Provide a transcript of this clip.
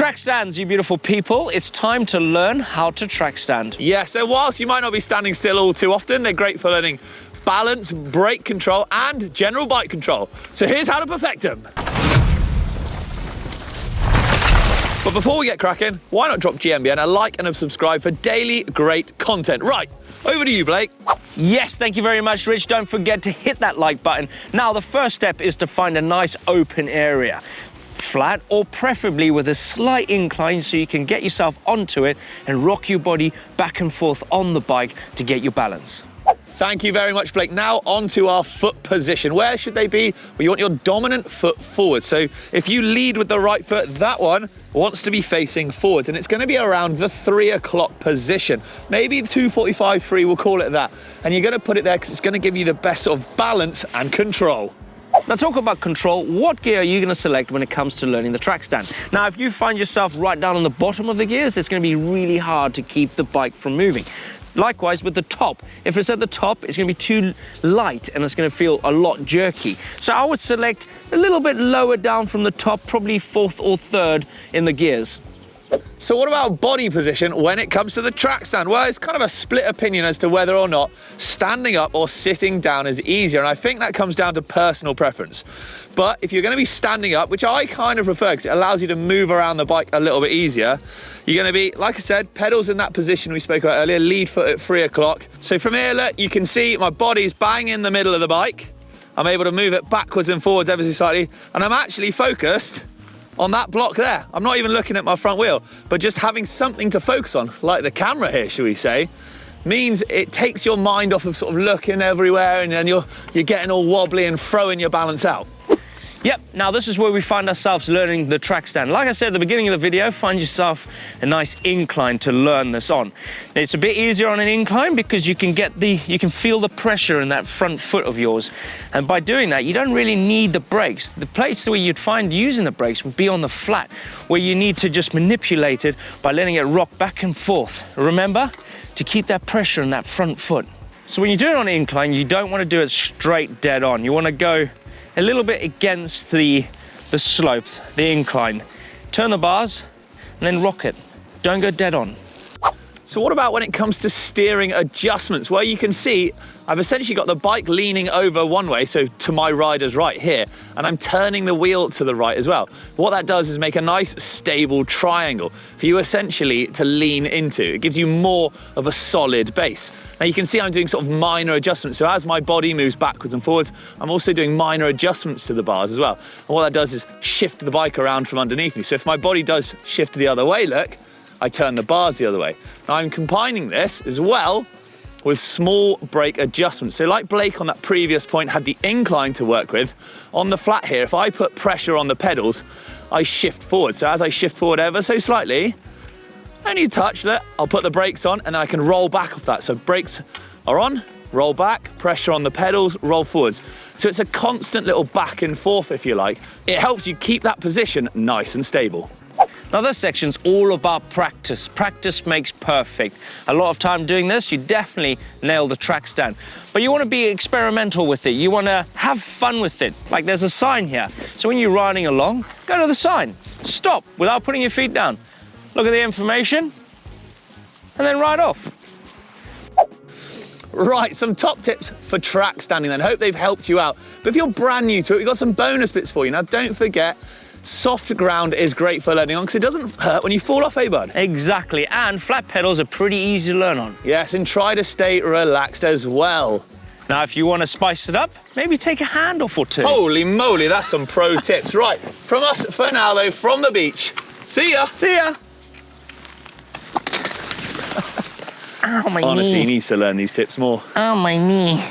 Track stands, you beautiful people. It's time to learn how to track stand. Yeah, so whilst you might not be standing still all too often, they're great for learning balance, brake control, and general bike control. So here's how to perfect them. But before we get cracking, why not drop GMBN a like and a subscribe for daily great content. Right, over to you, Blake. Yes, thank you very much, Rich. Don't forget to hit that like button. Now, the first step is to find a nice open area. Flat or preferably with a slight incline so you can get yourself onto it and rock your body back and forth on the bike to get your balance. Thank you very much, Blake. Now on to our foot position. Where should they be? Well, you want your dominant foot forward. So if you lead with the right foot, that one wants to be facing forwards, and it's going to be around the 3 o'clock position. Maybe 2:45, 3, we'll call it that. And you're going to put it there because it's going to give you the best sort of balance and control. Now, talk about control. What gear are you going to select when it comes to learning the track stand? Now, if you find yourself right down on the bottom of the gears, it's going to be really hard to keep the bike from moving. Likewise with the top. If it's at the top, it's going to be too light and it's going to feel a lot jerky. So I would select a little bit lower down from the top, probably 4th or 3rd in the gears. So what about body position when it comes to the track stand? Well, it's kind of a split opinion as to whether or not standing up or sitting down is easier, and I think that comes down to personal preference. But if you're going to be standing up, which I kind of prefer because it allows you to move around the bike a little bit easier, you're going to be, like I said, pedals in that position we spoke about earlier, lead foot at 3 o'clock. So from here, look, you can see my body's bang in the middle of the bike. I'm able to move it backwards and forwards ever so slightly, and I'm actually focused on that block there. I'm not even looking at my front wheel, but just having something to focus on, like the camera here, shall we say, means it takes your mind off of sort of looking everywhere and then you're getting all wobbly and throwing your balance out. Yep, now this is where we find ourselves learning the track stand. Like I said at the beginning of the video, find yourself a nice incline to learn this on. It's a bit easier on an incline because you can feel the pressure in that front foot of yours. And by doing that, you don't really need the brakes. The place where you'd find using the brakes would be on the flat, where you need to just manipulate it by letting it rock back and forth. Remember, to keep that pressure in that front foot. So when you do it on an incline, you don't want to do it straight dead on. You want to go a little bit against the slope, the incline. Turn the bars and then rock it. Don't go dead on. So what about when it comes to steering adjustments? Well, you can see I've essentially got the bike leaning over one way, so to my rider's right here, and I'm turning the wheel to the right as well. What that does is make a nice stable triangle for you essentially to lean into. It gives you more of a solid base. Now you can see I'm doing sort of minor adjustments. So as my body moves backwards and forwards, I'm also doing minor adjustments to the bars as well. And what that does is shift the bike around from underneath me. So if my body does shift the other way, look, I turn the bars the other way. Now I'm combining this as well with small brake adjustments. So like Blake on that previous point had the incline to work with, on the flat here, if I put pressure on the pedals, I shift forward. So as I shift forward ever so slightly, only a touch, look, I'll put the brakes on and then I can roll back off that. So brakes are on, roll back, pressure on the pedals, roll forwards. So it's a constant little back and forth, if you like. It helps you keep that position nice and stable. Now this section's all about practice. Practice makes perfect. A lot of time doing this, you definitely nail the track stand. But you want to be experimental with it. You want to have fun with it. Like there's a sign here. So when you're riding along, go to the sign. Stop without putting your feet down. Look at the information and then ride off. Right, some top tips for track standing then. Hope they've helped you out. But if you're brand new to it, we've got some bonus bits for you. Now don't forget, soft ground is great for learning on because it doesn't hurt when you fall off, eh, bud? Exactly, and flat pedals are pretty easy to learn on. Yes, and try to stay relaxed as well. Now, if you want to spice it up, maybe take a handoff or two. Holy moly, that's some pro tips. Right, from us for now though, from the beach. See ya. See ya. Ow, my knee. Honestly, he needs to learn these tips more. Oh, my knee.